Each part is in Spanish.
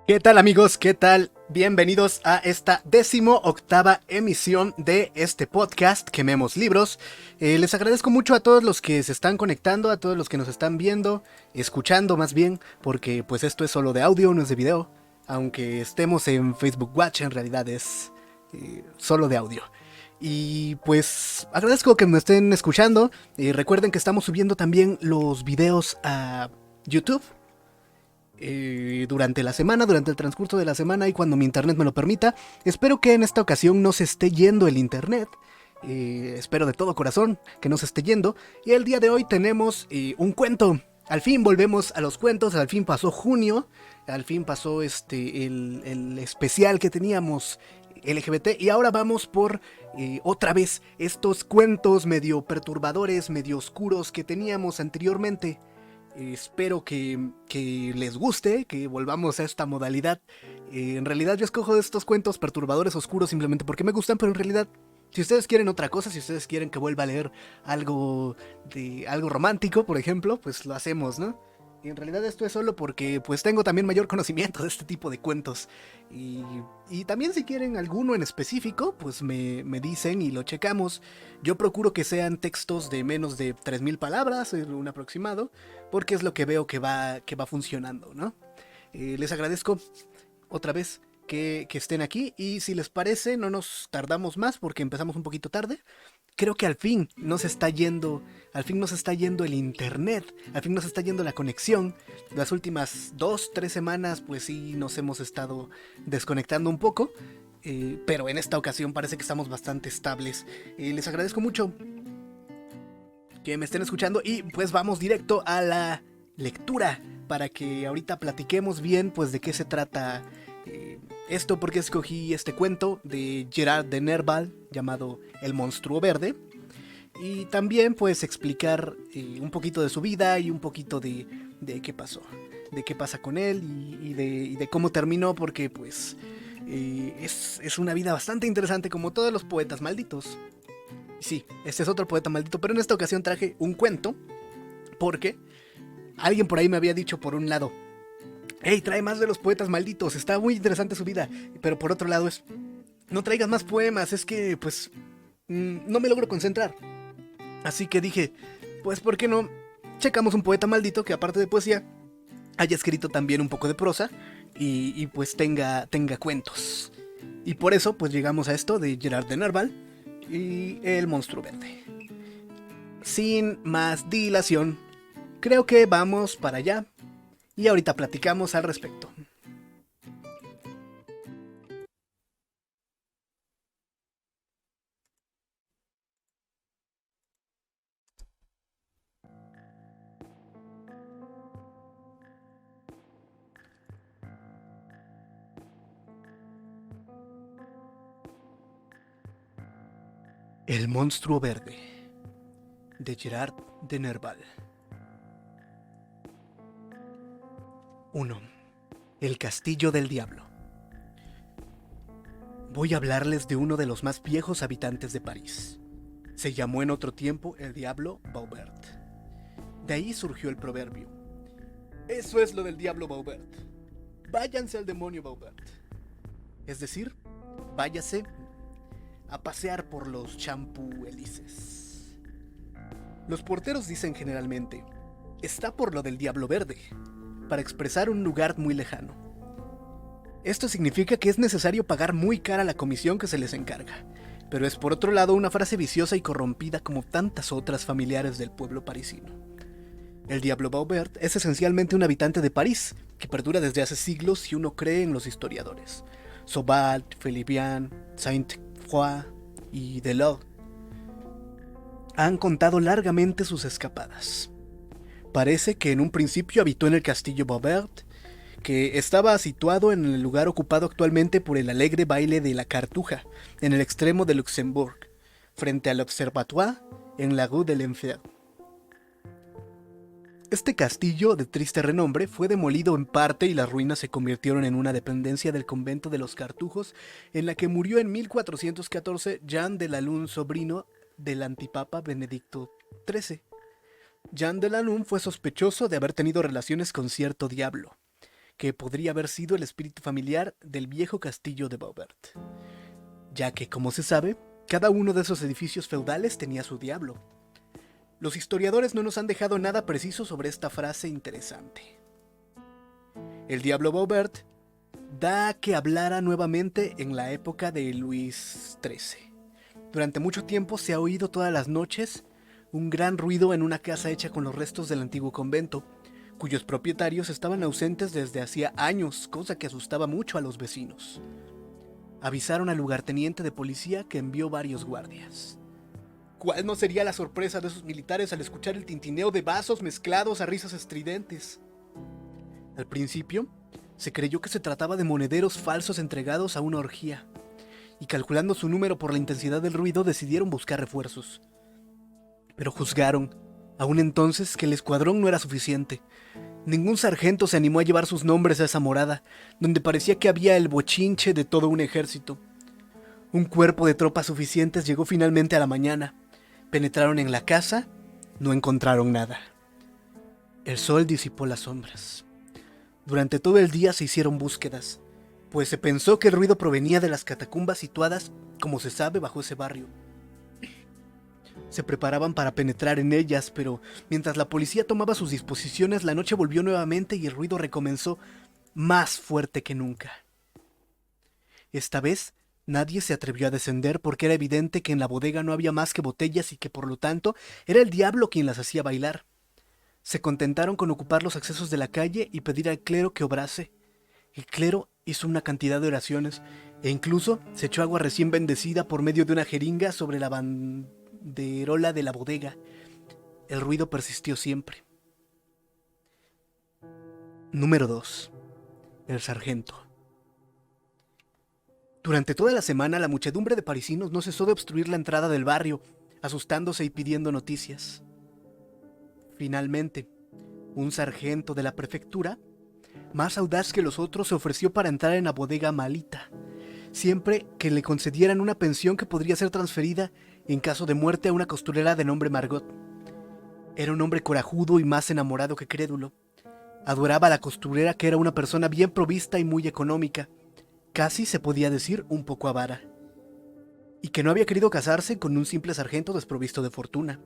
¿Qué tal, amigos? ¿Qué tal? Bienvenidos a esta 18ª emisión de este podcast Quememos Libros. Les agradezco mucho a todos los que se están conectando, a todos los que nos están viendo, escuchando más bien, porque pues esto es solo de audio, no es de video. Aunque estemos en Facebook Watch, en realidad es solo de audio. Y pues agradezco que me estén escuchando. Recuerden que estamos subiendo también los videos a YouTube durante la semana, durante el transcurso de la semana y cuando mi internet me lo permita. Espero que en esta ocasión no se esté yendo el internet. Espero de todo corazón que no se esté yendo. Y el día de hoy tenemos un cuento. Al fin volvemos a los cuentos, al fin pasó junio, al fin pasó el especial que teníamos LGBT y ahora vamos por otra vez estos cuentos medio perturbadores, medio oscuros que teníamos anteriormente. Espero que les guste, que volvamos a esta modalidad. En realidad yo escojo estos cuentos perturbadores oscuros simplemente porque me gustan, pero en realidad, si ustedes quieren otra cosa, si ustedes quieren que vuelva a leer algo romántico, por ejemplo, pues lo hacemos, ¿no? Y en realidad esto es solo porque pues tengo también mayor conocimiento de este tipo de cuentos. Y, y también si quieren alguno en específico, pues me dicen y lo checamos. Yo procuro que sean textos de menos de 3000 palabras, un aproximado, porque es lo que veo que va funcionando, ¿no? Les agradezco otra vez que estén aquí y si les parece no nos tardamos más porque empezamos un poquito tarde. Creo que al fin nos está yendo el internet, al fin nos está yendo la conexión. Las últimas 2, 3 semanas pues sí nos hemos estado desconectando un poco, pero en esta ocasión parece que estamos bastante estables. Les agradezco mucho que me estén escuchando y pues vamos directo a la lectura para que ahorita platiquemos bien pues de qué se trata esto, porque escogí este cuento de Gerard de Nerval llamado El monstruo verde y también pues explicar un poquito de su vida y un poquito de qué pasó, de qué pasa con él y de cómo terminó, porque pues es una vida bastante interesante como todos los poetas malditos. Sí, este es otro poeta maldito, pero en esta ocasión traje un cuento porque alguien por ahí me había dicho por un lado, hey, trae más de los poetas malditos, está muy interesante su vida, pero por otro lado es, no traigas más poemas, es que pues no me logro concentrar. Así que dije, pues ¿por qué no checamos un poeta maldito que aparte de poesía haya escrito también un poco de prosa y pues tenga cuentos? Y por eso pues llegamos a esto de Gerard de Nerval y El monstruo verde. Sin más dilación, creo que vamos para allá y ahorita platicamos al respecto. El monstruo verde de Gerard de Nerval. 1. El castillo del diablo. Voy a hablarles de uno de los más viejos habitantes de París. Se llamó en otro tiempo el diablo Baubert. De ahí surgió el proverbio: eso es lo del diablo Baubert. Váyanse al demonio Baubert. Es decir, váyase a pasear por los Champs-Élysées. Los porteros dicen generalmente, está por lo del diablo verde, para expresar un lugar muy lejano. Esto significa que es necesario pagar muy cara la comisión que se les encarga, pero es por otro lado una frase viciosa y corrompida como tantas otras familiares del pueblo parisino. El diablo Baubert es esencialmente un habitante de París, que perdura desde hace siglos si uno cree en los historiadores. Sobald, Felipian, Sainte-Foy y Delort han contado largamente sus escapadas. Parece que en un principio habitó en el castillo Baubert, que estaba situado en el lugar ocupado actualmente por el alegre baile de la Cartuja, en el extremo de Luxembourg, frente al Observatoire, en la Rue de l'Enfer. Este castillo, de triste renombre, fue demolido en parte y las ruinas se convirtieron en una dependencia del convento de los Cartujos, en la que murió en 1414 Jean de Laloux, sobrino del antipapa Benedicto XIII. Jean de Laloux fue sospechoso de haber tenido relaciones con cierto diablo, que podría haber sido el espíritu familiar del viejo castillo de Beauvert, ya que, como se sabe, cada uno de esos edificios feudales tenía su diablo. Los historiadores no nos han dejado nada preciso sobre esta frase interesante. El diablo Beauvert da que hablara nuevamente en la época de Luis XIII. Durante mucho tiempo se ha oído todas las noches un gran ruido en una casa hecha con los restos del antiguo convento, cuyos propietarios estaban ausentes desde hacía años, cosa que asustaba mucho a los vecinos. Avisaron al lugarteniente de policía, que envió varios guardias. ¿Cuál no sería la sorpresa de esos militares al escuchar el tintineo de vasos mezclados a risas estridentes? Al principio, se creyó que se trataba de monederos falsos entregados a una orgía, y calculando su número por la intensidad del ruido, decidieron buscar refuerzos. Pero juzgaron, aún entonces, que el escuadrón no era suficiente. Ningún sargento se animó a llevar sus nombres a esa morada, donde parecía que había el bochinche de todo un ejército. Un cuerpo de tropas suficientes llegó finalmente a la mañana. Penetraron en la casa, no encontraron nada. El sol disipó las sombras. Durante todo el día se hicieron búsquedas, pues se pensó que el ruido provenía de las catacumbas situadas, como se sabe, bajo ese barrio. Se preparaban para penetrar en ellas, pero mientras la policía tomaba sus disposiciones, la noche volvió nuevamente y el ruido recomenzó más fuerte que nunca. Esta vez, nadie se atrevió a descender porque era evidente que en la bodega no había más que botellas y que por lo tanto era el diablo quien las hacía bailar. Se contentaron con ocupar los accesos de la calle y pedir al clero que obrase. El clero hizo una cantidad de oraciones e incluso se echó agua recién bendecida por medio de una jeringa sobre la banderola de la bodega. El ruido persistió siempre. Número 2. El sargento. Durante toda la semana, la muchedumbre de parisinos no cesó de obstruir la entrada del barrio, asustándose y pidiendo noticias. Finalmente, un sargento de la prefectura, más audaz que los otros, se ofreció para entrar en la bodega malita, siempre que le concedieran una pensión que podría ser transferida en caso de muerte a una costurera de nombre Margot. Era un hombre corajudo y más enamorado que crédulo. Adoraba a la costurera, que era una persona bien provista y muy económica, casi se podía decir un poco avara, y que no había querido casarse con un simple sargento desprovisto de fortuna.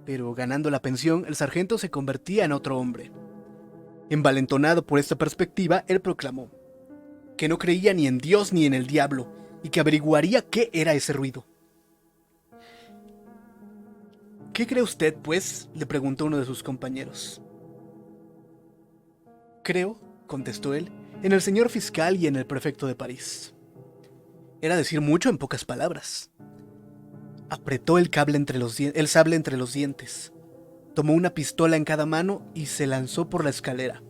Pero ganando la pensión, el sargento se convertía en otro hombre. Envalentonado por esta perspectiva, él proclamó que no creía ni en Dios ni en el diablo, y que averiguaría qué era ese ruido. ¿Qué cree usted, pues?, le preguntó uno de sus compañeros. Creo, contestó él, en el señor fiscal y en el prefecto de París. Era decir mucho en pocas palabras. Apretó el sable entre los dientes, tomó una pistola en cada mano y se lanzó por la escalera.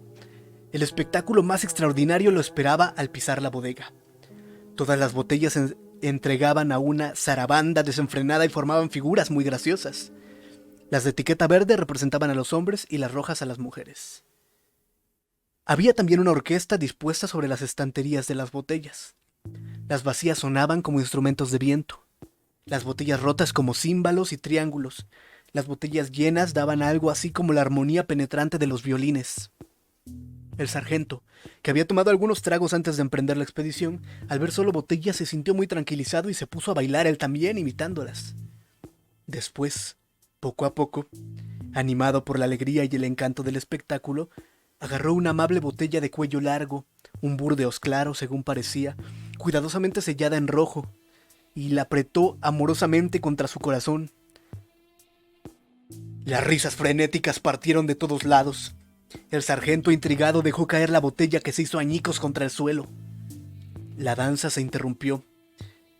El espectáculo más extraordinario lo esperaba al pisar la bodega. Todas las botellas se entregaban a una zarabanda desenfrenada y formaban figuras muy graciosas. Las de etiqueta verde representaban a los hombres y las rojas a las mujeres. Había también una orquesta dispuesta sobre las estanterías de las botellas. Las vacías sonaban como instrumentos de viento, las botellas rotas como címbalos y triángulos. Las botellas llenas daban algo así como la armonía penetrante de los violines. El sargento, que había tomado algunos tragos antes de emprender la expedición, al ver solo botellas se sintió muy tranquilizado y se puso a bailar él también, imitándolas. Después, poco a poco, animado por la alegría y el encanto del espectáculo, agarró una amable botella de cuello largo, un Burdeos claro según parecía, cuidadosamente sellada en rojo, y la apretó amorosamente contra su corazón. Las risas frenéticas partieron de todos lados. El sargento, intrigado, dejó caer la botella, que se hizo añicos contra el suelo. La danza se interrumpió.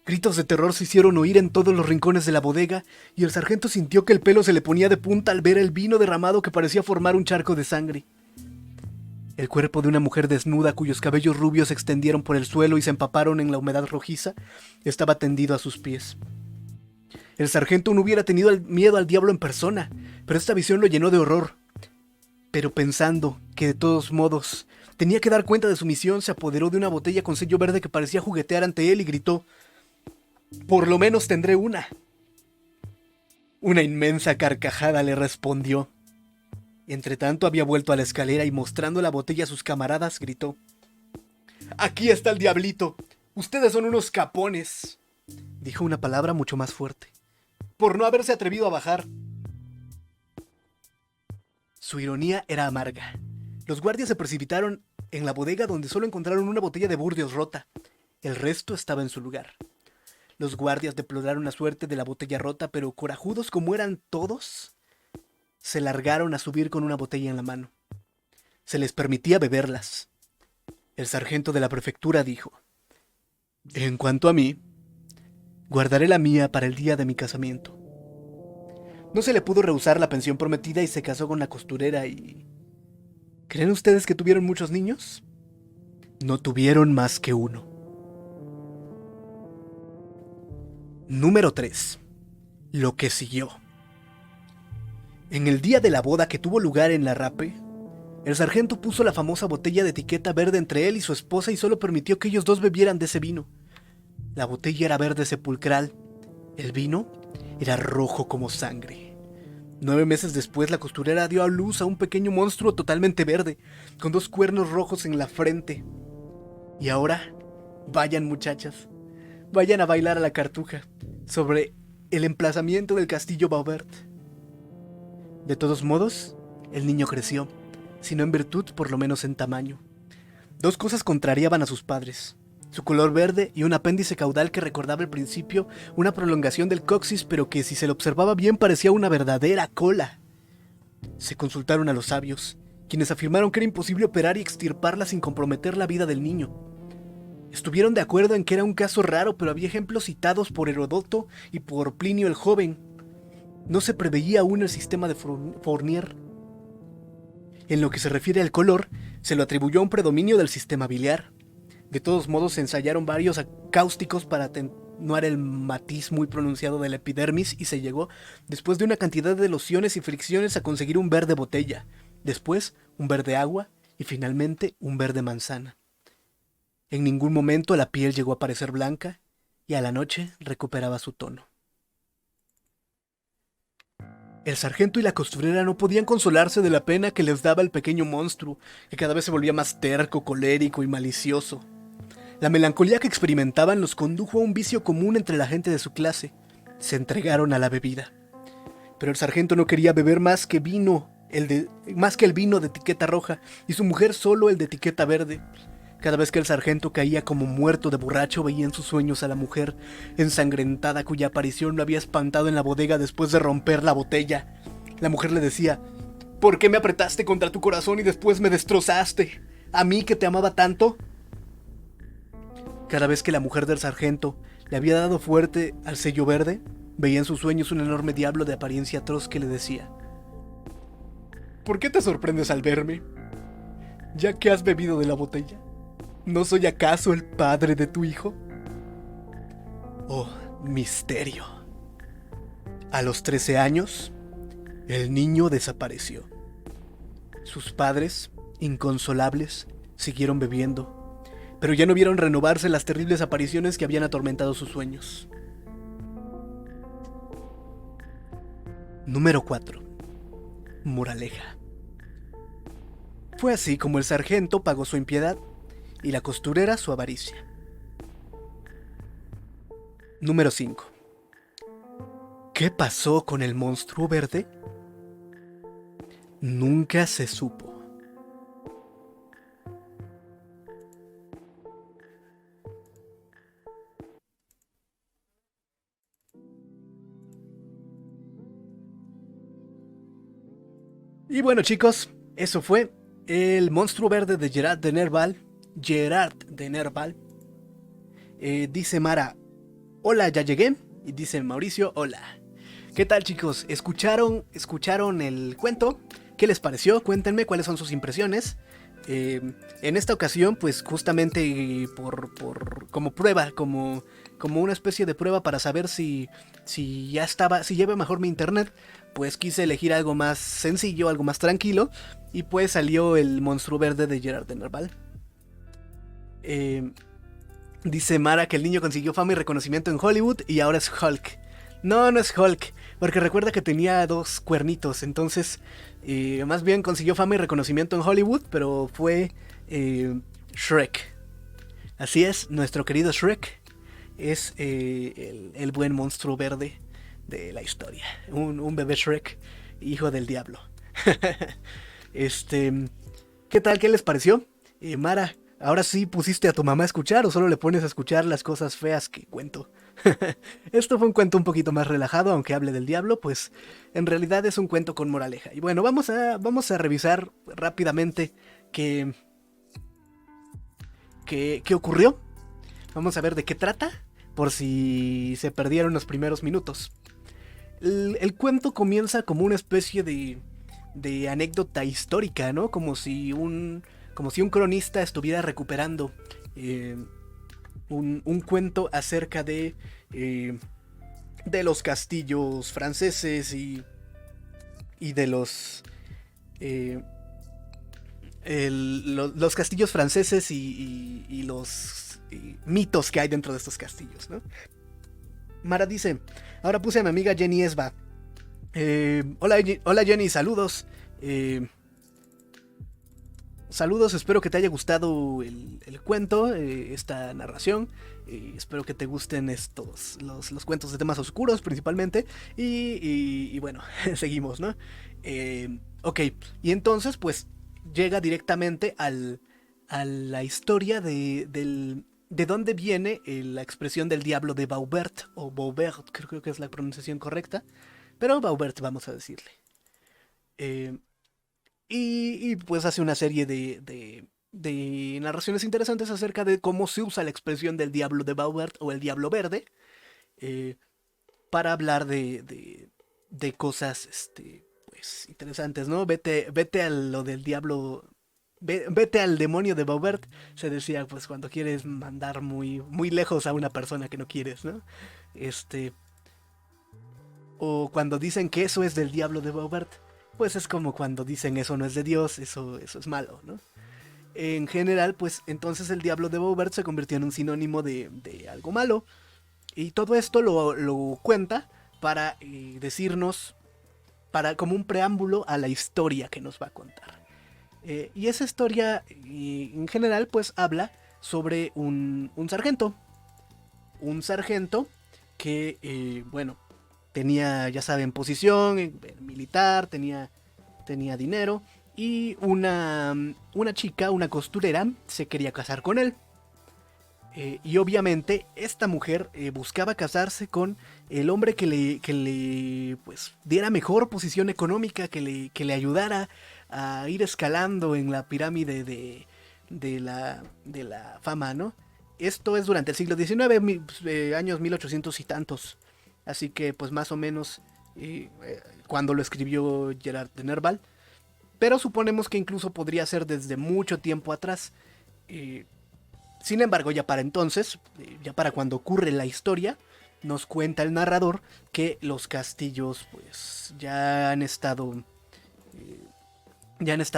Gritos de terror se hicieron oír en todos los rincones de la bodega, y el sargento sintió que el pelo se le ponía de punta al ver el vino derramado que parecía formar un charco de sangre. El cuerpo de una mujer desnuda, cuyos cabellos rubios se extendieron por el suelo y se empaparon en la humedad rojiza, estaba tendido a sus pies. El sargento no hubiera tenido miedo al diablo en persona, pero esta visión lo llenó de horror. Pero pensando que de todos modos tenía que dar cuenta de su misión, se apoderó de una botella con sello verde que parecía juguetear ante él y gritó: «¡Por lo menos tendré una!». Una inmensa carcajada le respondió. Entretanto había vuelto a la escalera y mostrando la botella a sus camaradas gritó: «Aquí está el diablito. Ustedes son unos capones». Dijo una palabra mucho más fuerte: «por no haberse atrevido a bajar». Su ironía era amarga. Los guardias se precipitaron en la bodega, donde solo encontraron una botella de Burdeos rota. El resto estaba en su lugar. Los guardias deploraron la suerte de la botella rota, pero corajudos como eran todos, se largaron a subir con una botella en la mano. Se les permitía beberlas. El sargento de la prefectura dijo: «En cuanto a mí, guardaré la mía para el día de mi casamiento». No se le pudo rehusar la pensión prometida y se casó con la costurera y... ¿creen ustedes que tuvieron muchos niños? No tuvieron más que uno. Número 3. Lo que siguió. En el día de la boda que tuvo lugar en la Rape, el sargento puso la famosa botella de etiqueta verde entre él y su esposa y solo permitió que ellos dos bebieran de ese vino. La botella era verde sepulcral. El vino era rojo como sangre. 9 meses después, la costurera dio a luz a un pequeño monstruo totalmente verde, con 2 cuernos rojos en la frente. Y ahora, vayan muchachas, vayan a bailar a la cartuja sobre el emplazamiento del castillo Baubert. De todos modos, el niño creció, si no en virtud, por lo menos en tamaño. 2 cosas contrariaban a sus padres: su color verde y un apéndice caudal que recordaba al principio una prolongación del coxis, pero que si se lo observaba bien parecía una verdadera cola. Se consultaron a los sabios, quienes afirmaron que era imposible operar y extirparla sin comprometer la vida del niño. Estuvieron de acuerdo en que era un caso raro, pero había ejemplos citados por Herodoto y por Plinio el Joven. No se preveía aún el sistema de Fournier. En lo que se refiere al color, se lo atribuyó a un predominio del sistema biliar. De todos modos, se ensayaron varios cáusticos para atenuar el matiz muy pronunciado de la epidermis y se llegó, después de una cantidad de lociones y fricciones, a conseguir un verde botella, después un verde agua y finalmente un verde manzana. En ningún momento la piel llegó a parecer blanca y a la noche recuperaba su tono. El sargento y la costurera no podían consolarse de la pena que les daba el pequeño monstruo, que cada vez se volvía más terco, colérico y malicioso. La melancolía que experimentaban los condujo a un vicio común entre la gente de su clase: se entregaron a la bebida. Pero el sargento no quería beber más que el vino de etiqueta roja, y su mujer solo el de etiqueta verde. Cada vez que el sargento caía como muerto de borracho, veía en sus sueños a la mujer ensangrentada cuya aparición lo había espantado en la bodega después de romper la botella. La mujer le decía: «¿Por qué me apretaste contra tu corazón y después me destrozaste? ¿A mí que te amaba tanto?». Cada vez que la mujer del sargento le había dado fuerte al sello verde, veía en sus sueños un enorme diablo de apariencia atroz que le decía: «¿Por qué te sorprendes al verme? ¿Ya que has bebido de la botella? ¿No soy acaso el padre de tu hijo?». Oh, misterio. A los 13 años, el niño desapareció. Sus padres, inconsolables, siguieron bebiendo, pero ya no vieron renovarse las terribles apariciones que habían atormentado sus sueños. Número 4. Moraleja. Fue así como el sargento pagó su impiedad y la costurera su avaricia. Número 5. ¿Qué pasó con el monstruo verde? Nunca se supo. Y bueno, chicos, eso fue el monstruo verde de Gerard de Nerval. Dice Mara: «Hola, ya llegué». Y dice Mauricio: «Hola». ¿Qué tal, chicos? ¿Escucharon el cuento? ¿Qué les pareció? Cuéntenme cuáles son sus impresiones. En esta ocasión, pues justamente como prueba, como una especie de prueba para saber si lleva mejor mi internet, pues quise elegir algo más sencillo, algo más tranquilo, y pues salió el monstruo verde de Gerard de Nerval. Dice Mara que el niño consiguió fama y reconocimiento en Hollywood y ahora es Hulk. No, no es Hulk, porque recuerda que tenía dos cuernitos, entonces más bien consiguió fama y reconocimiento en Hollywood, pero fue Shrek. Así es, nuestro querido Shrek es el buen monstruo verde de la historia. Un bebé Shrek, hijo del diablo. este, ¿Qué tal? ¿Qué les pareció? Mara, ¿ahora sí pusiste a tu mamá a escuchar o solo le pones a escuchar las cosas feas que cuento? Esto fue un cuento un poquito más relajado, aunque hable del diablo, pues en realidad es un cuento con moraleja. Y bueno, vamos a revisar rápidamente qué, qué ocurrió. Vamos a ver de qué trata, por si se perdieron los primeros minutos. El cuento comienza como una especie de anécdota histórica, ¿no? Como si un cronista estuviera recuperando eh, un cuento acerca de los castillos franceses y de eh, los castillos franceses y los mitos que hay dentro de estos castillos, ¿no? Mara dice, ahora puse a mi amiga Jenny Esba. Hola Jenny, saludos. Saludos, espero que te haya gustado el cuento, esta narración. Espero que te gusten los cuentos de temas oscuros principalmente. Y bueno, seguimos, ¿no? Ok, y entonces pues llega directamente a la historia de dónde viene la expresión del diablo de Baubert, o Baubert, creo que es la pronunciación correcta. Pero Baubert vamos a decirle. Eh, pues hace una serie de narraciones interesantes acerca de cómo se usa la expresión del diablo de Baubert o el diablo verde eh, para hablar de cosas pues, interesantes, ¿no? Vete a lo del diablo, vete al demonio de Baubert, se decía pues cuando quieres mandar muy lejos a una persona que no quieres, ¿no? Este, o cuando dicen que eso es del diablo de Baubert, pues es como cuando dicen eso no es de Dios, eso es malo, ¿no? En general, pues entonces el diablo de Baubert se convirtió en un sinónimo de algo malo. Y todo esto lo cuenta para decirnos, para como un preámbulo a la historia que nos va a contar. Y esa historia, en general, pues habla sobre un sargento. Un sargento que, bueno, tenía, ya saben, posición militar, tenía dinero. Y una chica, una costurera, se quería casar con él. Y obviamente esta mujer buscaba casarse con el hombre que le pues, diera mejor posición económica, que le ayudara a ir escalando en la pirámide de la fama, ¿no? Esto es durante el siglo XIX, años 1800 y tantos. Así que pues más o menos cuando lo escribió Gerard de Nerval. Pero suponemos que incluso podría ser desde mucho tiempo atrás. Eh, Sin embargo, ya para entonces, ya para cuando ocurre la historia, nos cuenta el narrador que los castillos pues ya han estado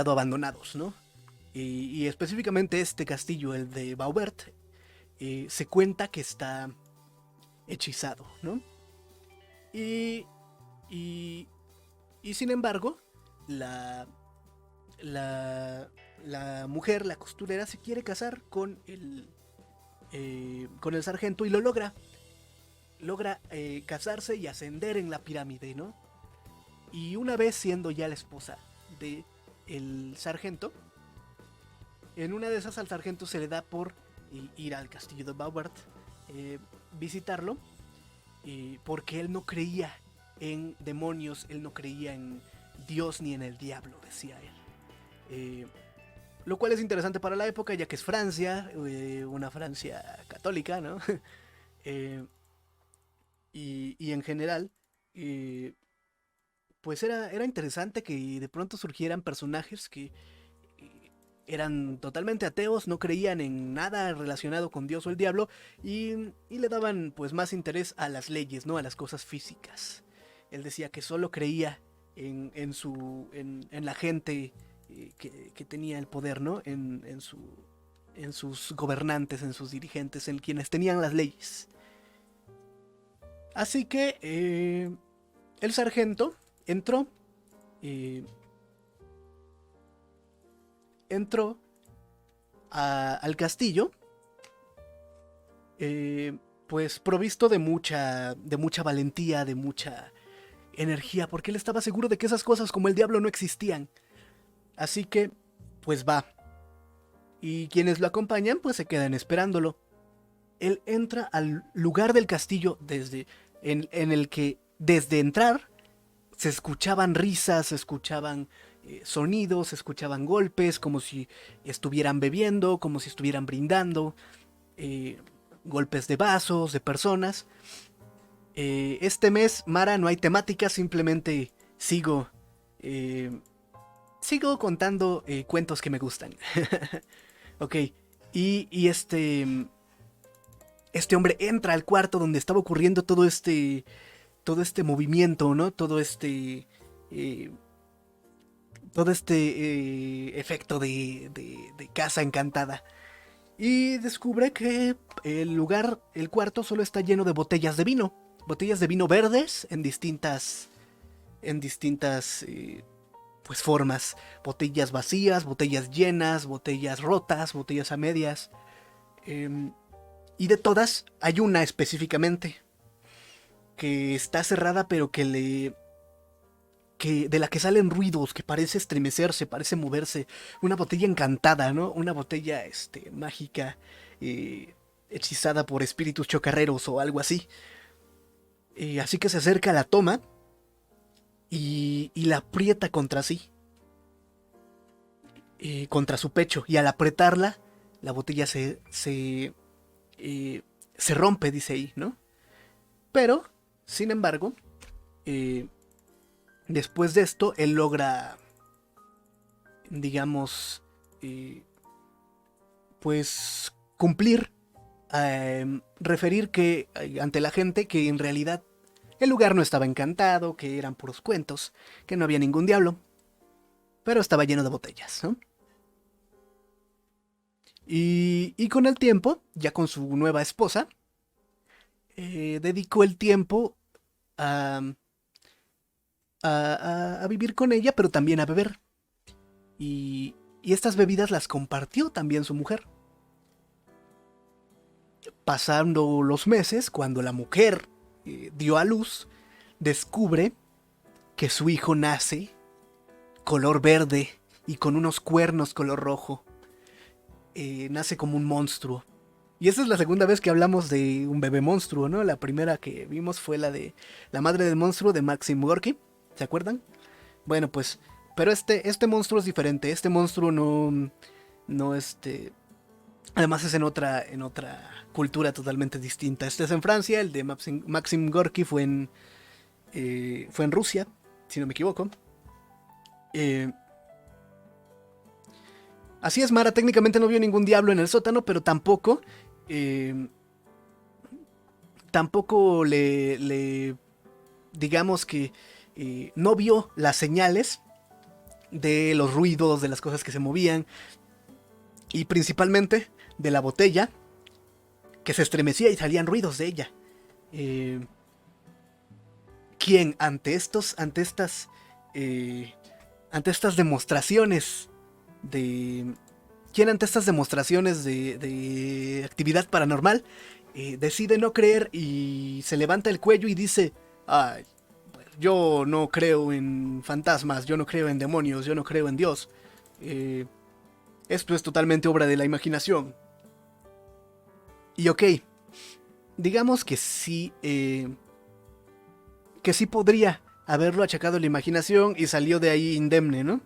abandonados, ¿no? Y específicamente este castillo, el de Baubert, se cuenta que está hechizado, ¿no? Y, y, y sin embargo, la, la mujer, la costurera, se quiere casar con el sargento y lo logra. Logra casarse y ascender en la pirámide, ¿no? Y una vez siendo ya la esposa de el sargento, en una de esas al sargento se le da por ir al castillo de Baubert, visitarlo, porque él no creía en demonios, él no creía en Dios ni en el diablo, decía él. Eh, lo cual es interesante para la época, ya que es Francia, una Francia católica, ¿no? eh, y en general, eh, pues era interesante que de pronto surgieran personajes que eran totalmente ateos, no creían en nada relacionado con Dios o el diablo, y le daban pues más interés a las leyes, ¿no? A las cosas físicas. Él decía que solo creía en la gente que tenía el poder, ¿no? En sus gobernantes, en sus dirigentes, en quienes tenían las leyes. Así que el sargento entró, eh, entró al castillo, eh, pues provisto de mucha valentía, de mucha energía, porque él estaba seguro de que esas cosas como el diablo no existían. Así que, pues va. Y quienes lo acompañan, pues se quedan esperándolo. Él entra al lugar del castillo en el que desde entrar se escuchaban risas, se escuchaban sonidos, se escuchaban golpes, como si estuvieran bebiendo, como si estuvieran brindando, eh, golpes de vasos, de personas. Este mes, Mara, no hay temática, simplemente sigo, eh, sigo contando cuentos que me gustan. Ok, y este hombre entra al cuarto donde estaba ocurriendo todo este movimiento, ¿no? Eh, todo este efecto de casa encantada. Y descubre que el cuarto solo está lleno de botellas de vino verdes en distintas, pues formas, botellas vacías, botellas llenas, botellas rotas, botellas a medias. Eh, y de todas hay una específicamente que está cerrada, pero que de la que salen ruidos, que parece estremecerse, parece moverse, una botella encantada, ¿no? Una botella mágica, eh, hechizada por espíritus chocarreros o algo así. Así que se acerca, la toma y la aprieta contra sí, contra su pecho, y al apretarla, la botella se rompe, dice ahí, ¿no? Pero, sin embargo, eh, después de esto, él logra, digamos, eh, pues cumplir, referir que ante la gente que en realidad el lugar no estaba encantado, que eran puros cuentos, que no había ningún diablo, pero estaba lleno de botellas, ¿no? Y con el tiempo, ya con su nueva esposa, dedicó el tiempo a, a vivir con ella, pero también a beber. Y estas bebidas las compartió también su mujer. Pasando los meses, cuando la mujer dio a luz, descubre que su hijo nace color verde y con unos cuernos color rojo. Nace como un monstruo. Y esta es la segunda vez que hablamos de un bebé monstruo, ¿no? La primera que vimos fue la de la madre del monstruo de Maxim Gorky. ¿Se acuerdan? Bueno, pues, pero este monstruo es diferente. Este monstruo no. Además es en otra cultura totalmente distinta. Este es en Francia, el de Maxim Gorky fue en Rusia, si no me equivoco. Eh, Así es, Mara, técnicamente no vio ningún diablo en el sótano, pero eh, tampoco digamos que no vio las señales de los ruidos, de las cosas que se movían, y principalmente de la botella que se estremecía y salían ruidos de ella. Eh, ¿Quién ante estas demostraciones de... ¿Quién ante estas demostraciones de actividad paranormal decide no creer y se levanta el cuello y dice: "Ay, yo no creo en fantasmas, yo no creo en demonios, yo no creo en Dios. Eh, Esto es totalmente obra de la imaginación"? Y ok, digamos que sí podría haberlo achacado a la imaginación y salió de ahí indemne, ¿no?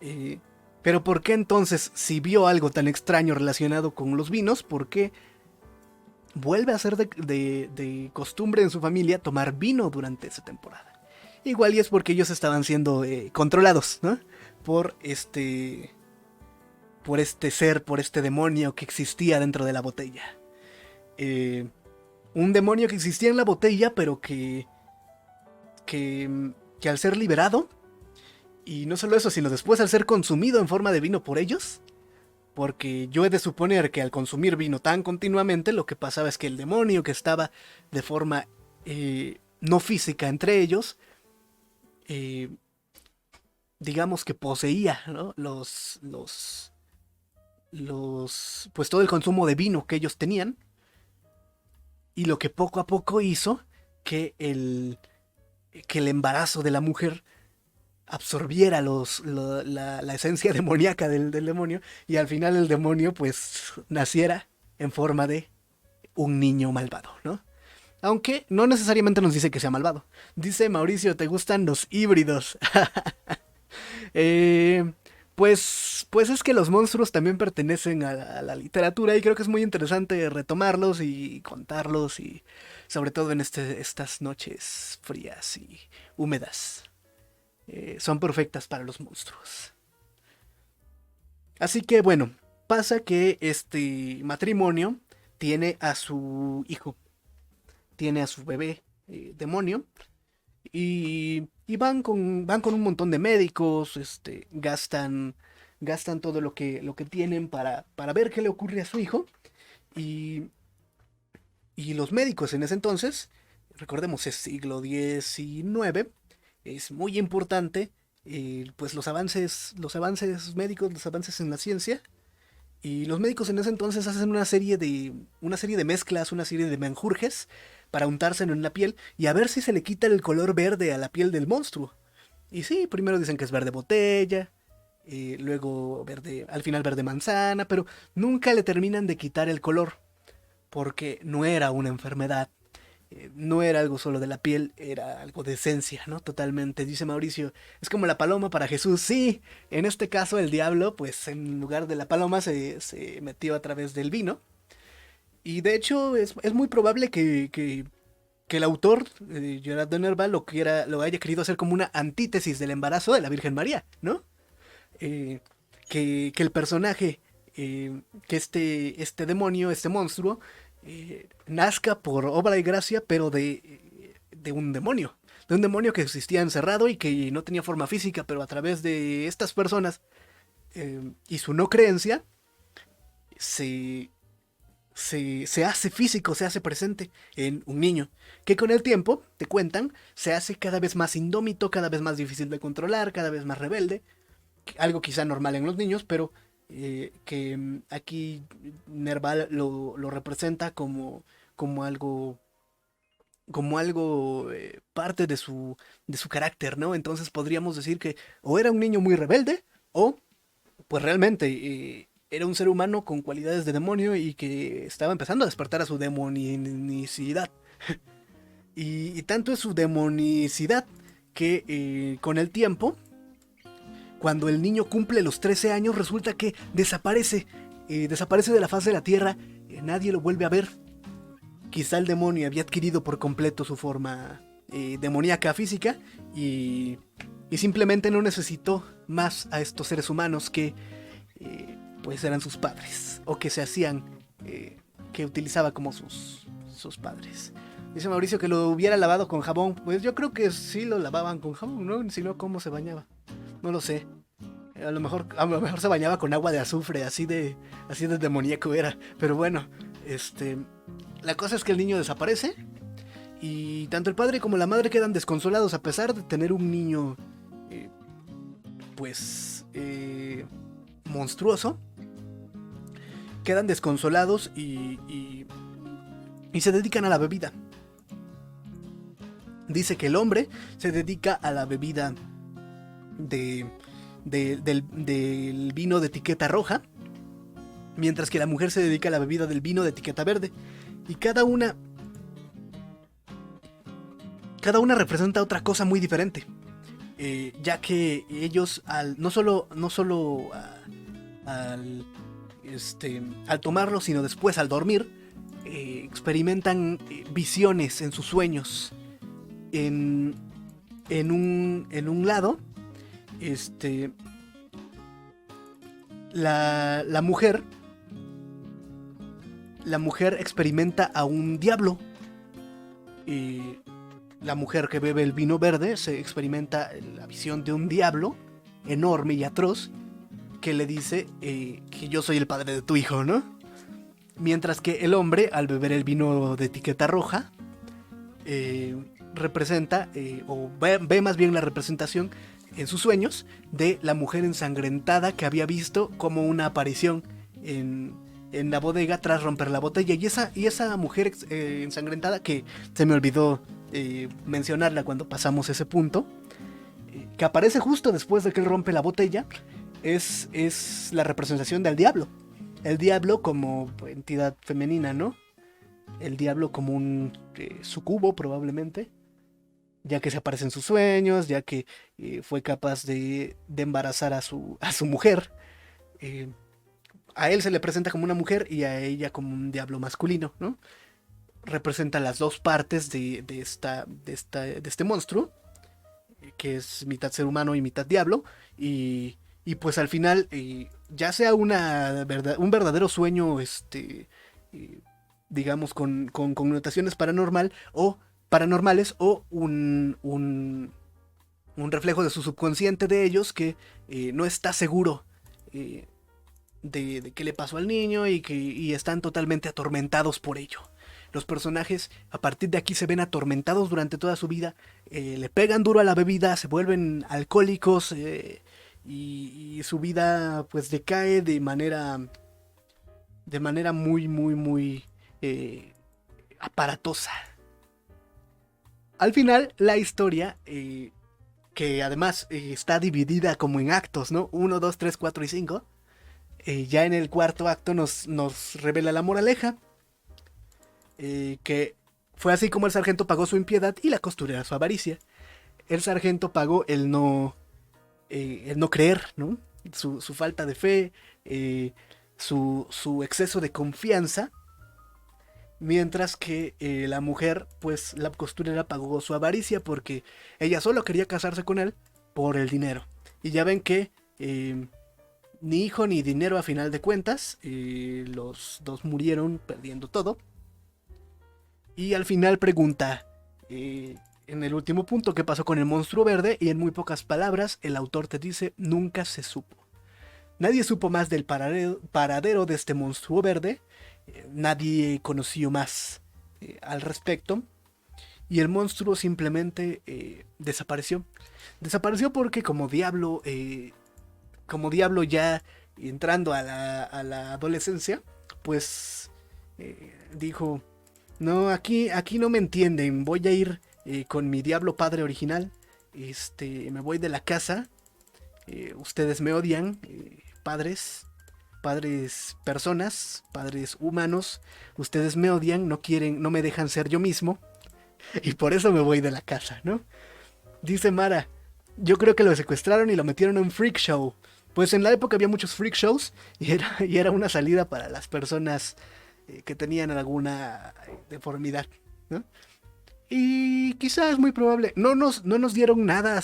Eh, pero ¿por qué entonces, si vio algo tan extraño relacionado con los vinos, por qué vuelve a ser de costumbre en su familia tomar vino durante esa temporada? Igual y es porque ellos estaban siendo controlados, ¿no? Por por este ser, por este demonio que existía dentro de la botella. Eh, un demonio que existía en la botella, pero que al ser liberado, y no solo eso, sino después al ser consumido en forma de vino por ellos, porque yo he de suponer que al consumir vino tan continuamente, lo que pasaba es que el demonio que estaba de forma no física entre ellos, eh, digamos que poseía, ¿no? Pues todo el consumo de vino que ellos tenían, y lo que poco a poco hizo que el embarazo de la mujer absorbiera la esencia demoníaca del demonio, y al final el demonio pues naciera en forma de un niño malvado, ¿no? Aunque no necesariamente nos dice que sea malvado. Dice Mauricio, ¿te gustan los híbridos? Eh, pues es que los monstruos también pertenecen a la literatura, y creo que es muy interesante retomarlos y contarlos, y sobre todo en estas noches frías y húmedas. Son perfectas para los monstruos. Así que bueno, pasa que este matrimonio tiene a su hijo, tiene a su bebé demonio, y van con un montón de médicos, gastan todo lo que tienen para ver qué le ocurre a su hijo. Y, y los médicos en ese entonces, recordemos, es siglo XIX, es muy importante, pues los avances médicos, los avances en la ciencia. Y los médicos en ese entonces hacen una serie de mezclas, una serie de menjurjes para untárselo en la piel y a ver si se le quita el color verde a la piel del monstruo. Y sí, primero dicen que es verde botella, luego verde, al final verde manzana, pero nunca le terminan de quitar el color, porque no era una enfermedad, no era algo solo de la piel, era algo de esencia, ¿no? Totalmente, dice Mauricio, es como la paloma para Jesús. Sí, en este caso el diablo, pues en lugar de la paloma se metió a través del vino. Y de hecho es muy probable que el autor, Gerard de Nerval, lo haya querido hacer como una antítesis del embarazo de la Virgen María, ¿no? Eh, que el personaje, que este demonio, este monstruo, nazca por obra y gracia, pero de un demonio. De un demonio que existía encerrado y que no tenía forma física, pero a través de estas personas, y su no creencia, se, se hace físico, se hace presente en un niño, que con el tiempo, te cuentan, se hace cada vez más indómito, cada vez más difícil de controlar, cada vez más rebelde, algo quizá normal en los niños, pero que aquí Nerval lo representa como algo parte de su carácter, ¿no? Entonces podríamos decir que o era un niño muy rebelde, o pues realmente era un ser humano con cualidades de demonio y que estaba empezando a despertar a su demonicidad. Y tanto es su demonicidad que con el tiempo, cuando el niño cumple los 13 años, resulta que desaparece de la faz de la tierra, nadie lo vuelve a ver. Quizá el demonio había adquirido por completo su forma demoníaca física, y simplemente no necesitó más a estos seres humanos que pues eran sus padres, o que se hacían, que utilizaba como sus padres. Dice Mauricio que lo hubiera lavado con jabón. Pues yo creo que sí lo lavaban con jabón, ¿no? Si no, ¿cómo se bañaba? No lo sé. A lo mejor se bañaba con agua de azufre, así de demoníaco era. Pero bueno, la cosa es que el niño desaparece, y tanto el padre como la madre quedan desconsolados a pesar de tener un niño, eh, pues, monstruoso. Quedan desconsolados y se dedican a la bebida. Dice que el hombre se dedica a la bebida del vino de etiqueta roja, mientras que la mujer se dedica a la bebida del vino de etiqueta verde. Y cada una representa otra cosa muy diferente, ya que ellos al, al tomarlo, sino después al dormir, experimentan visiones en sus sueños. En un lado, la mujer experimenta a un diablo. La mujer que bebe el vino verde se experimenta la visión de un diablo enorme y atroz, que le dice que yo soy el padre de tu hijo, ¿no? Mientras que el hombre, al beber el vino de etiqueta roja, representa, o ve más bien la representación en sus sueños de la mujer ensangrentada que había visto como una aparición en la bodega tras romper la botella. Y esa mujer ensangrentada, que se me olvidó mencionarla cuando pasamos ese punto, que aparece justo después de que él rompe la botella, es la representación del diablo. El diablo como entidad femenina, ¿no? El diablo como un sucubo probablemente, ya que se aparece en sus sueños, ya que fue capaz de embarazar a su mujer. Eh, a él se le presenta como una mujer y a ella como un diablo masculino, ¿no? Representa las dos partes de este monstruo, que es mitad ser humano y mitad diablo, y pues al final, ya sea un verdadero sueño, eh, digamos, con connotaciones paranormales, o un reflejo de su subconsciente de ellos, que no está seguro eh, de qué le pasó al niño, y están totalmente atormentados por ello. Los personajes a partir de aquí se ven atormentados durante toda su vida, le pegan duro a la bebida, se vuelven alcohólicos, y su vida pues decae de manera muy, muy, muy aparatosa. Al final, la historia, que además está dividida como en actos, ¿no? 1, 2, 3, 4 y 5. Ya en el cuarto acto nos revela la moraleja, que fue así como el sargento pagó su impiedad y la costurera su avaricia. El sargento pagó el no creer, ¿no? Su falta de fe, su exceso de confianza, mientras que la mujer, pues la costurera pagó su avaricia, porque ella solo quería casarse con él por el dinero. Y ya ven que ni hijo ni dinero a final de cuentas, los dos murieron perdiendo todo. Y al final pregunta, en el último punto, qué pasó con el monstruo verde, y en muy pocas palabras el autor te dice: nunca se supo. Nadie supo más del paradero de este monstruo verde, nadie conoció más al respecto, y el monstruo simplemente desapareció. Desapareció porque como diablo ya entrando a la adolescencia, pues dijo: no, aquí no me entienden, voy a ir con mi diablo padre original, me voy de la casa, ustedes me odian, padres personas, padres humanos, ustedes me odian, no quieren, no me dejan ser yo mismo, y por eso me voy de la casa, ¿no? Dice Mara: yo creo que lo secuestraron y lo metieron en un freak show. Pues en la época había muchos freak shows, y era una salida para las personas que tenían alguna deformidad, ¿no? Y quizás es muy probable. No nos dieron nada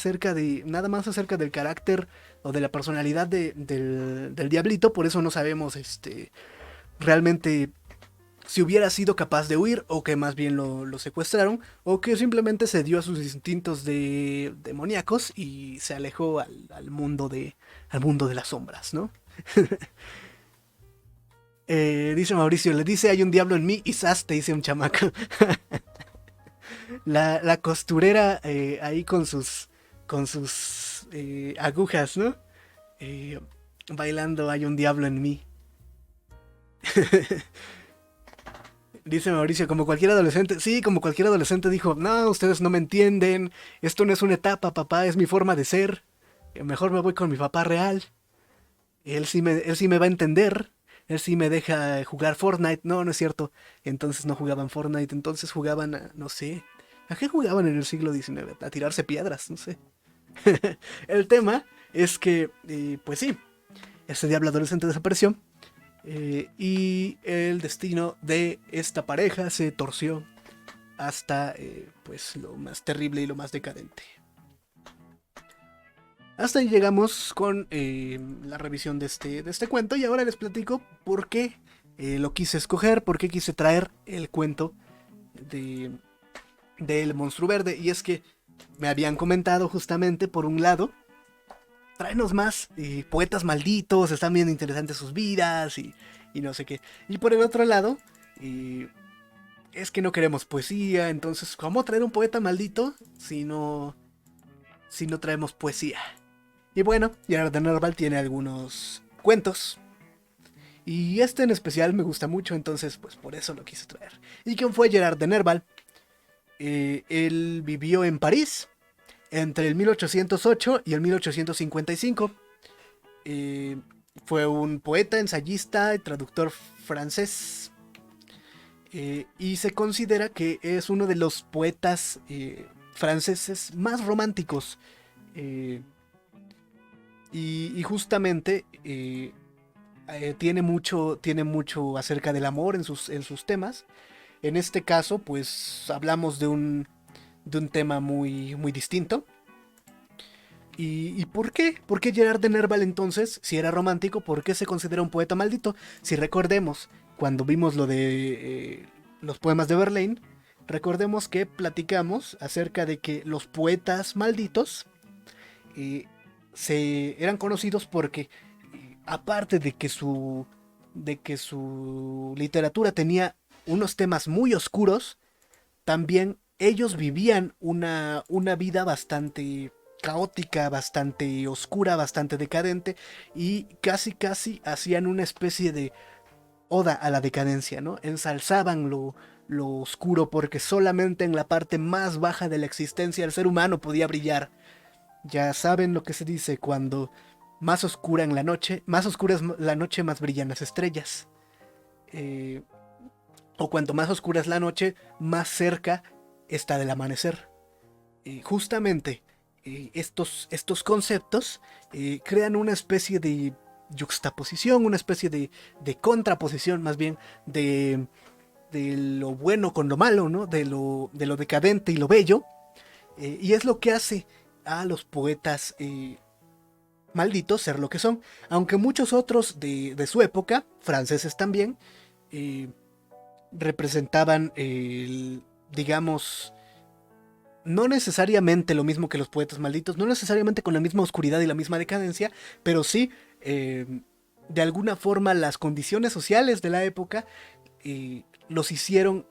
más acerca del carácter o de la personalidad del diablito, por eso no sabemos realmente si hubiera sido capaz de huir, o que más bien lo secuestraron, o que simplemente se dio a sus instintos demoníacos y se alejó al al mundo de las sombras, ¿no? Dice Mauricio: le dice hay un diablo en mí y ¡zas! Te dice un chamaco. La costurera ahí con sus agujas, ¿no? Eh, Bailando hay un diablo en mí. Dice Mauricio: como cualquier adolescente. Sí, como cualquier adolescente dijo: no, ustedes no me entienden, esto no es una etapa, papá, es mi forma de ser, mejor me voy con mi papá real, él sí me va a entender, él sí me deja jugar Fortnite. No, no es cierto, entonces no jugaban Fortnite, entonces jugaban no sé, ¿a qué jugaban en el siglo XIX? A tirarse piedras, no sé. El tema es que, pues sí, ese diablo adolescente desapareció, y el destino de esta pareja se torció hasta pues lo más terrible y lo más decadente. Hasta ahí llegamos con la revisión de este cuento, y ahora les platico por qué lo quise escoger, por qué quise traer el cuento de del monstruo verde. Y es que me habían comentado justamente, por un lado, tráenos más poetas malditos, están bien interesantes sus vidas y no sé qué. Y por el otro lado, es que no queremos poesía, entonces, ¿cómo traer un poeta maldito si no traemos poesía? Y bueno, Gerard de Nerval tiene algunos cuentos. Y este en especial me gusta mucho, entonces pues por eso lo quise traer. ¿Y quién fue Gerard de Nerval? Él vivió en París entre el 1808 y el 1855. Eh, Fue un poeta, ensayista y traductor francés. Y se considera que es uno de los poetas franceses más románticos. Eh, y justamente tiene mucho acerca del amor en sus temas. En este caso, pues hablamos de un tema muy, muy distinto. ¿Y por qué? ¿Por qué Gerard de Nerval entonces, si era romántico, por qué se considera un poeta maldito? Si recordemos, cuando vimos lo de los poemas de Verlaine, recordemos que platicamos acerca de que los poetas malditos eh, eran conocidos porque, aparte de que su literatura tenía unos temas muy oscuros, también ellos vivían una vida bastante caótica, bastante oscura, bastante decadente, y casi casi hacían una especie de oda a la decadencia, ¿no? Ensalzaban lo oscuro porque solamente en la parte más baja de la existencia el ser humano podía brillar. Ya saben lo que se dice cuando más oscura es la noche, más brillan las estrellas. Eh, o cuanto más oscura es la noche, más cerca está del amanecer. Justamente estos conceptos crean una especie de yuxtaposición, una especie de contraposición más bien de lo bueno con lo malo, ¿no? De lo decadente y lo bello. Y es lo que hace a los poetas malditos ser lo que son. Aunque muchos otros de su época, franceses también, eh, representaban, digamos, no necesariamente lo mismo que los poetas malditos, no necesariamente con la misma oscuridad y la misma decadencia, pero sí, de alguna forma, las condiciones sociales de la época los hicieron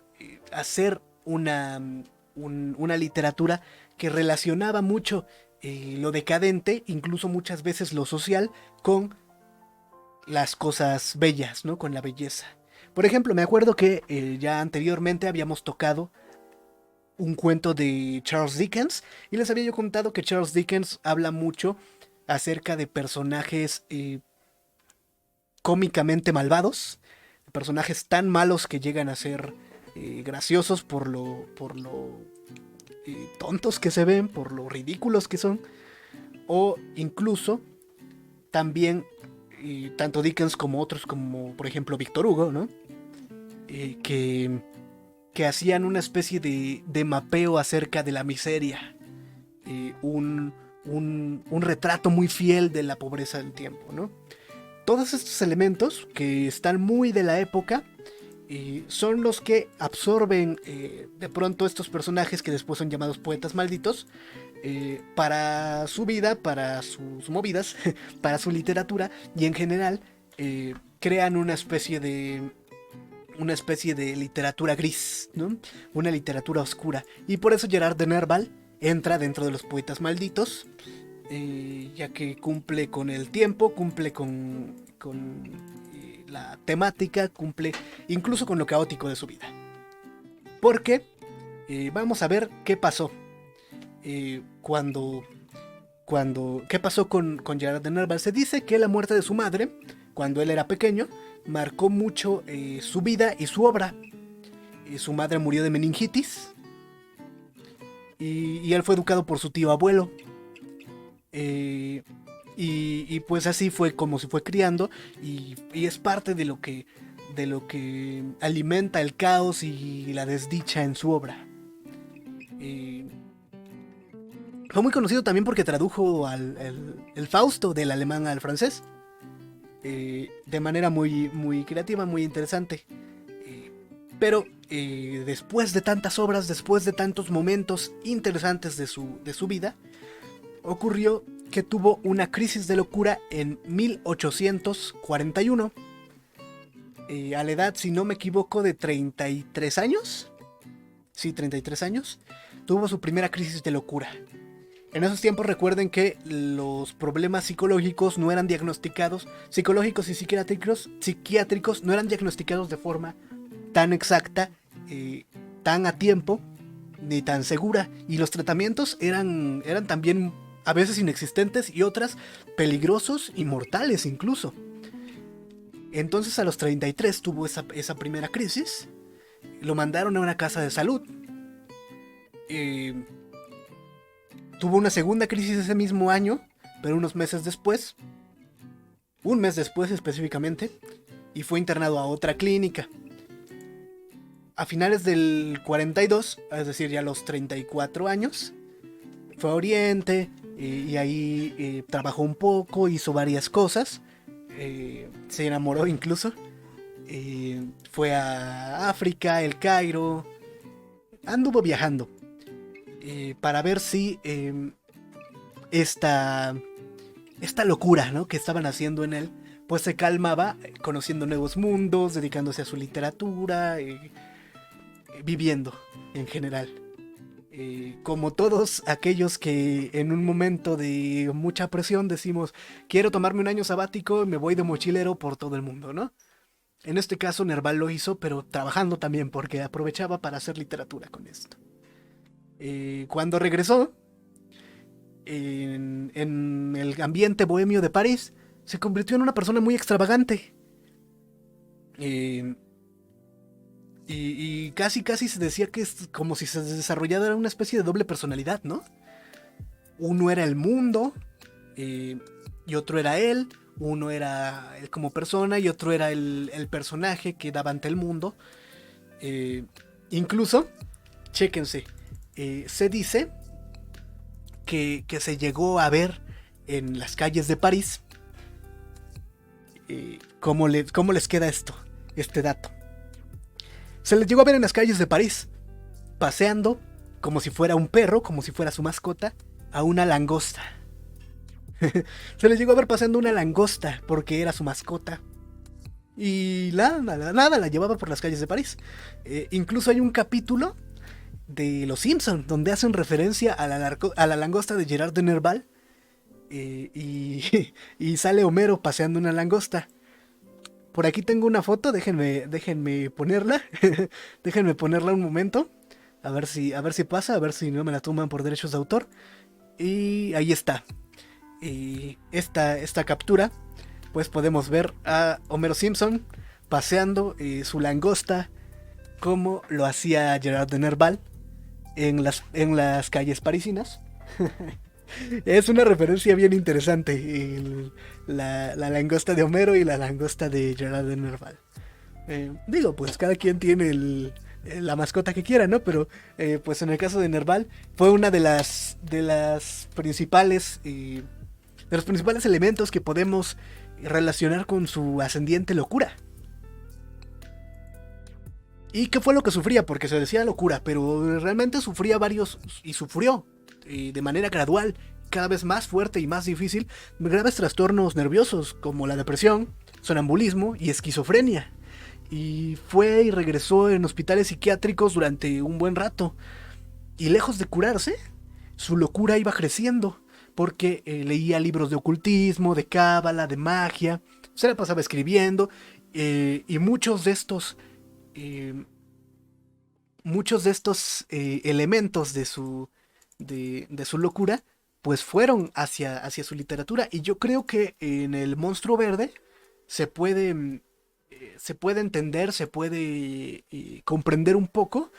hacer una literatura que relacionaba mucho lo decadente, incluso muchas veces lo social, con las cosas bellas, ¿no? Con la belleza. Por ejemplo, me acuerdo que ya anteriormente habíamos tocado un cuento de Charles Dickens y les había yo contado que Charles Dickens habla mucho acerca de personajes cómicamente malvados, personajes tan malos que llegan a ser graciosos por lo tontos que se ven, por lo ridículos que son, o incluso también tanto Dickens como otros, como por ejemplo Víctor Hugo, ¿no? Que hacían una especie de mapeo acerca de la miseria, un retrato muy fiel de la pobreza del tiempo, ¿no? Todos estos elementos que están muy de la época son los que absorben de pronto estos personajes que después son llamados poetas malditos para su vida, para sus movidas, para su literatura, y en general crean una especie de literatura gris, ¿no? Una literatura oscura. Y por eso Gerard de Nerval entra dentro de los poetas malditos, ya que cumple con el tiempo, cumple con la temática, cumple incluso con lo caótico de su vida. Porque vamos a ver qué pasó qué pasó con Gerard de Nerval. Se dice que la muerte de su madre, cuando él era pequeño, marcó mucho su vida y su obra. Su madre murió de meningitis y él fue educado por su tío abuelo. Y pues así fue como se fue criando y es parte de lo que alimenta el caos y la desdicha en su obra. Fue muy conocido también porque tradujo el Fausto del alemán al francés de manera muy, muy creativa, muy interesante. Pero después de tantas obras, después de tantos momentos interesantes de su vida, ocurrió que tuvo una crisis de locura en 1841. a la edad, si no me equivoco, de 33 años. Sí, 33 años. Tuvo su primera crisis de locura. En esos tiempos recuerden que los problemas psicológicos no eran diagnosticados, psicológicos y psiquiátricos no eran diagnosticados de forma tan exacta, tan a tiempo, ni tan segura. Y los tratamientos eran también a veces inexistentes y otras peligrosos y mortales incluso. Entonces a los 33 tuvo esa primera crisis, lo mandaron a una casa de salud. Tuvo una segunda crisis ese mismo año, pero unos meses después, un mes después específicamente, y fue internado a otra clínica. A finales del 42, es decir, ya a los 34 años, fue a Oriente y ahí trabajó un poco, hizo varias cosas, se enamoró incluso, fue a África, El Cairo, anduvo viajando. Para ver si esta locura, ¿no?, que estaban haciendo en él, pues se calmaba, conociendo nuevos mundos, dedicándose a su literatura, viviendo en general. Como todos aquellos que en un momento de mucha presión decimos, quiero tomarme un año sabático y me voy de mochilero por todo el mundo, ¿no? En este caso Nerval lo hizo, pero trabajando también, porque aprovechaba para hacer literatura con esto. Cuando regresó en el ambiente bohemio de París, se convirtió en una persona muy extravagante. Y casi se decía que es como si se desarrollara una especie de doble personalidad, ¿no? Uno era el mundo y otro era él. Uno era él como persona y otro era el personaje que daba ante el mundo. Incluso, chéquense, se dice que se llegó a ver en las calles de París. ¿Cómo les queda este dato? Se les llegó a ver en las calles de París, paseando como si fuera un perro, como si fuera su mascota, a una langosta. Se les llegó a ver paseando una langosta porque era su mascota. Y nada, la llevaba por las calles de París. Incluso hay un capítulo de Los Simpson donde hacen referencia a la langosta de Gerard de Nerval. Y sale Homero paseando una langosta. Por aquí tengo una foto, déjenme ponerla. Déjenme ponerla un momento. A ver si pasa, a ver si no me la toman por derechos de autor. Y ahí está. Esta captura, pues podemos ver a Homero Simpson paseando su langosta como lo hacía Gerard de Nerval en las calles parisinas. Es una referencia bien interesante, la langosta de Homero y la langosta de Gerard de Nerval. Digo, pues cada quien tiene la mascota que quiera, ¿no? Pero pues en el caso de Nerval fue una de las principales de los principales elementos que podemos relacionar con su ascendiente locura. ¿Y qué fue lo que sufría? Porque se decía locura, pero realmente sufría varios, y sufrió de manera gradual, cada vez más fuerte y más difícil, graves trastornos nerviosos como la depresión, sonambulismo y esquizofrenia. Y fue y regresó en hospitales psiquiátricos durante un buen rato. Y lejos de curarse, su locura iba creciendo, porque leía libros de ocultismo, de cábala, de magia, se la pasaba escribiendo, y muchos de estos elementos de su locura pues fueron hacia su literatura. Y yo creo que en El Monstruo Verde se puede entender, se puede comprender un poco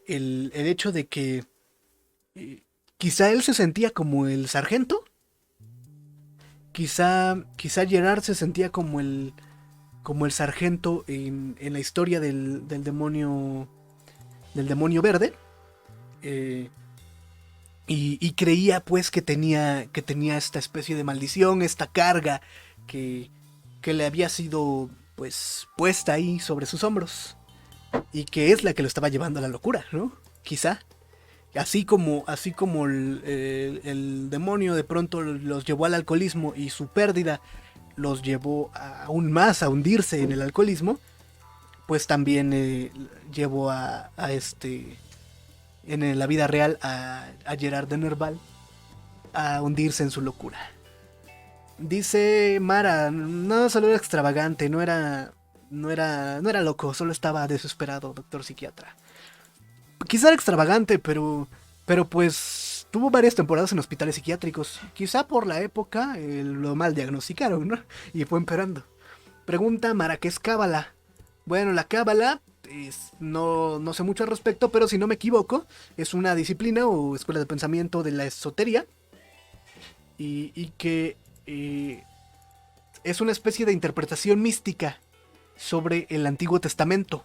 el hecho de que quizá él se sentía como el sargento, quizá Gerard se sentía como el sargento en la historia del demonio verde. Y creía pues que tenía esta especie de maldición, esta carga que le había sido pues puesta ahí sobre sus hombros, y que es la que lo estaba llevando a la locura, ¿no? Quizá así como el demonio de pronto los llevó al alcoholismo y su pérdida los llevó aún más a hundirse en el alcoholismo, pues también llevó en la vida real a Gerard de Nerval a hundirse en su locura. Dice Mara, no solo era extravagante, no era loco, solo estaba desesperado, doctor psiquiatra. Quizá era extravagante, pero pues tuvo varias temporadas en hospitales psiquiátricos. Quizá por la época lo mal diagnosticaron, ¿no? Y fue empeorando. Pregunta Mara, ¿qué es cábala? Bueno, la cábala no sé mucho al respecto, pero si no me equivoco, es una disciplina o escuela de pensamiento de la esotería y que es una especie de interpretación mística sobre el Antiguo Testamento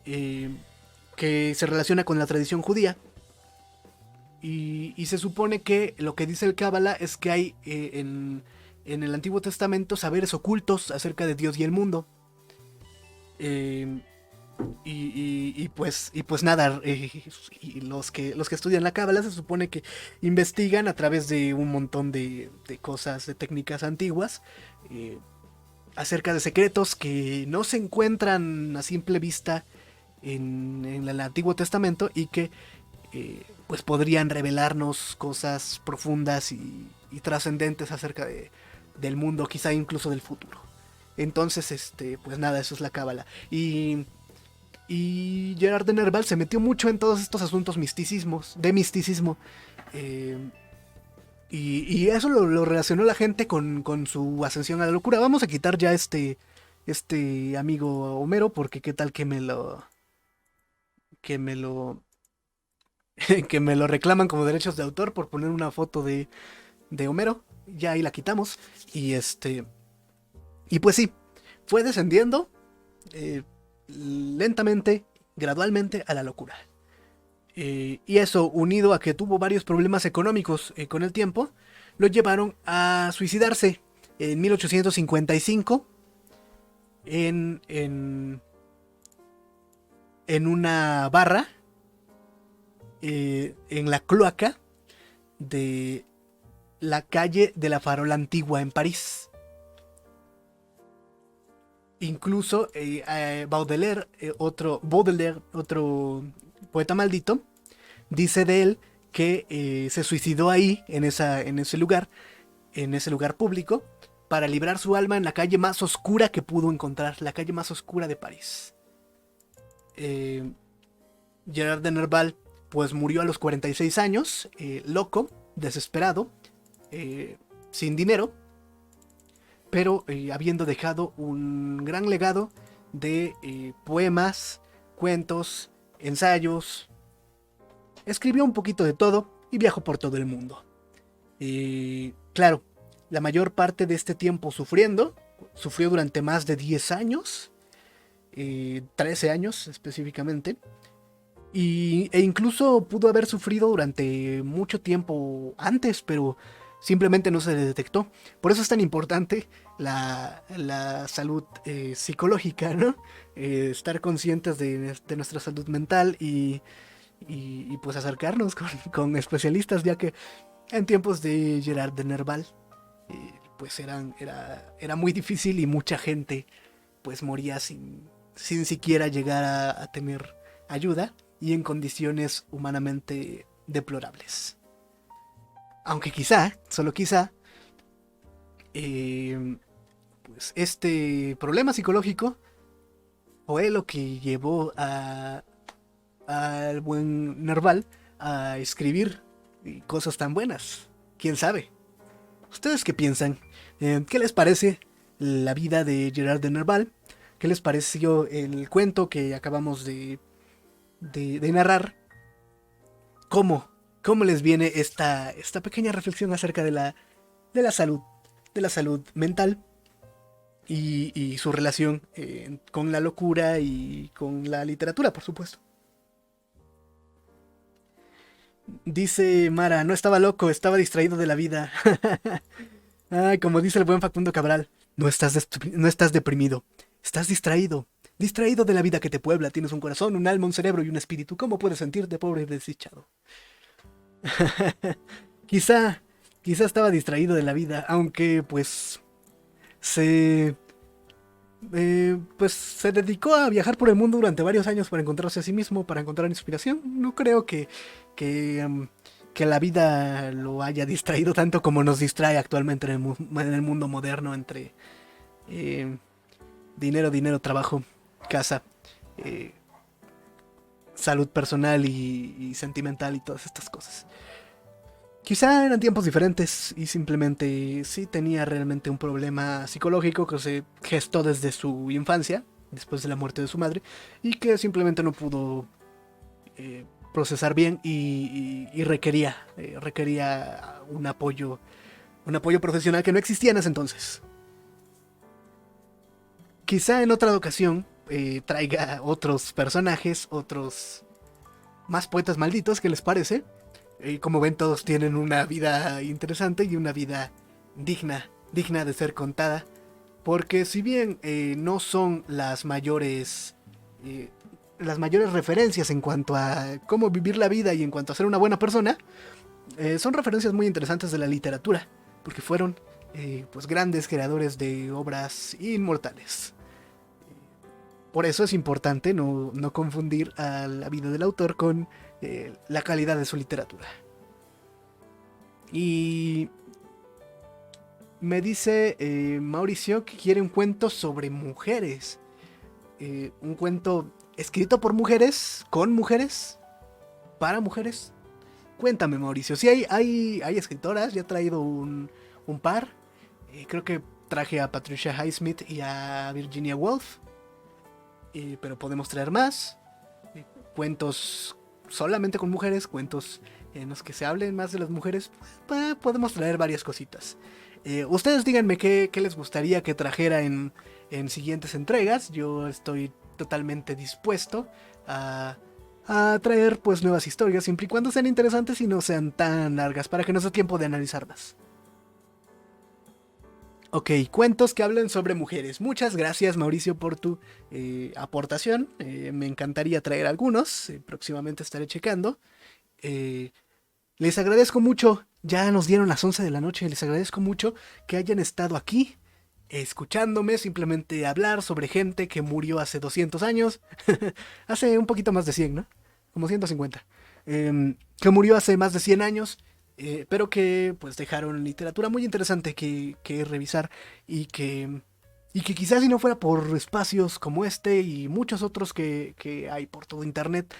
eh, que se relaciona con la tradición judía. Y se supone que lo que dice el Cábala es que hay en el Antiguo Testamento saberes ocultos acerca de Dios y el mundo. Eh, y pues nada, y los que estudian la cábala se supone que investigan a través de un montón de cosas, de técnicas antiguas, eh, acerca de secretos que no se encuentran a simple vista en el Antiguo Testamento y que pues podrían revelarnos cosas profundas y trascendentes acerca del mundo, quizá incluso del futuro. Entonces, pues nada, eso es la cábala. Y Gerard de Nerval se metió mucho en todos estos asuntos de misticismo. eh, y eso lo relacionó la gente con su ascensión a la locura. Vamos a quitar ya este amigo Homero, porque qué tal que me lo, que me lo reclaman como derechos de autor por poner una foto de Homero. Ya ahí la quitamos. Y pues sí, fue descendiendo lentamente, gradualmente a la locura. Y eso, unido a que tuvo varios problemas económicos con el tiempo, lo llevaron a suicidarse en 1855 en, en, en una barra, en la cloaca de la calle de la Farola Antigua en París. Incluso Baudelaire, otro poeta maldito, dice de él que se suicidó ahí, en ese lugar público, para librar su alma en la calle más oscura que pudo encontrar, la calle más oscura de París. Eh, Gerard de Nerval pues murió a los 46 años, loco, desesperado, sin dinero, pero habiendo dejado un gran legado de poemas, cuentos, ensayos. Escribió un poquito de todo y viajó por todo el mundo. Claro, la mayor parte de este tiempo sufrió durante más de 10 años, 13 años específicamente, e incluso pudo haber sufrido durante mucho tiempo antes, pero simplemente no se le detectó. Por eso es tan importante la salud psicológica, ¿no? Estar conscientes de nuestra salud mental y pues acercarnos con especialistas, ya que en tiempos de Gerard de Nerval, pues era muy difícil y mucha gente pues moría sin siquiera llegar a tener ayuda y en condiciones humanamente deplorables. Aunque quizá, solo quizá, eh, pues este problema psicológico fue lo que llevó al buen Nerval a escribir cosas tan buenas. ¿Quién sabe? ¿Ustedes qué piensan? ¿Qué les parece la vida de Gerard de Nerval? ¿Qué les pareció el cuento que acabamos de narrar? ¿Cómo? ¿Cómo les viene esta pequeña reflexión acerca de la salud, de la salud mental y su relación con la locura y con la literatura, por supuesto? Dice Mara, no estaba loco, estaba distraído de la vida. Ay, como dice el buen Facundo Cabral, no estás deprimido, estás distraído. Distraído de la vida que te puebla, tienes un corazón, un alma, un cerebro y un espíritu. ¿Cómo puedes sentirte pobre y desdichado? Quizá, quizá estaba distraído de la vida, aunque pues se, pues se dedicó a viajar por el mundo durante varios años para encontrarse a sí mismo, para encontrar inspiración. No creo que, em, que la vida lo haya distraído tanto como nos distrae actualmente en el mundo moderno entre eh, dinero, dinero, trabajo, casa, eh, salud personal y sentimental y todas estas cosas. Quizá eran tiempos diferentes y simplemente sí tenía realmente un problema psicológico que se gestó desde su infancia, después de la muerte de su madre, y que simplemente no pudo eh, procesar bien y requería un apoyo profesional que no existía en ese entonces. Quizá en otra ocasión traiga otros personajes, otros más poetas malditos, ¿qué les parece? Como ven, todos tienen una vida interesante y una vida digna de ser contada. Porque si bien no son eh, las mayores referencias en cuanto a cómo vivir la vida y en cuanto a ser una buena persona, son referencias muy interesantes de la literatura, porque fueron pues grandes creadores de obras inmortales. Por eso es importante no confundir a la vida del autor con la calidad de su literatura. Y me dice Mauricio que quiere un cuento sobre mujeres. Un cuento escrito por mujeres, con mujeres, para mujeres. Cuéntame, Mauricio. Si hay escritoras, ya he traído un par. Creo que traje a Patricia Highsmith y a Virginia Woolf. Pero podemos traer más. Cuentos solamente con mujeres, cuentos en los que se hablen más de las mujeres. Podemos traer varias cositas. Ustedes díganme qué les gustaría que trajera en siguientes entregas. Yo estoy totalmente dispuesto a traer pues nuevas historias, siempre y cuando sean interesantes y no sean tan largas, para que nos dé tiempo de analizarlas. Ok, cuentos que hablen sobre mujeres. Muchas gracias, Mauricio, por tu aportación. Me encantaría traer algunos. Próximamente estaré checando. Eh, Les agradezco mucho. Ya nos dieron las 11 de la noche. Les agradezco mucho que hayan estado aquí escuchándome simplemente hablar sobre gente que murió hace 200 años. Hace un poquito más de 100, ¿no? Como 150. Que murió hace más de 100 años. Pero que pues dejaron literatura muy interesante que revisar y que quizás si no fuera por espacios como este y muchos otros que hay por todo internet,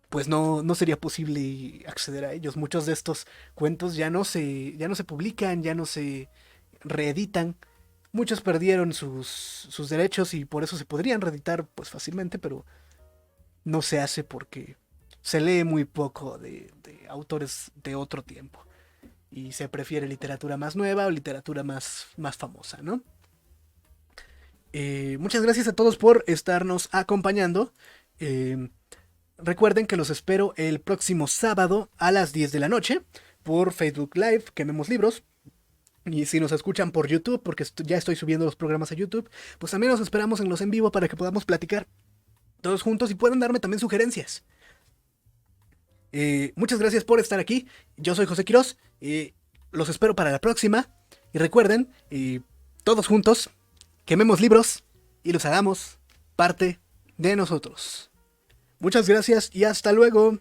pues no sería posible acceder a ellos. Muchos de estos cuentos ya no se publican, ya no se reeditan. Muchos perdieron sus derechos y por eso se podrían reeditar pues fácilmente, pero no se hace porque se lee muy poco de autores de otro tiempo. Y se prefiere literatura más nueva o literatura más famosa, ¿no? Muchas gracias a todos por estarnos acompañando. Eh, Recuerden que los espero el próximo sábado a las 10 de la noche por Facebook Live, Quememos Libros. Y si nos escuchan por YouTube, porque ya estoy subiendo los programas a YouTube, pues también nos esperamos en los en vivo para que podamos platicar todos juntos y puedan darme también sugerencias. Muchas gracias por estar aquí. Yo soy José Quirós. Los espero para la próxima. Y recuerden, todos juntos, quememos libros y los hagamos parte de nosotros. Muchas gracias y hasta luego.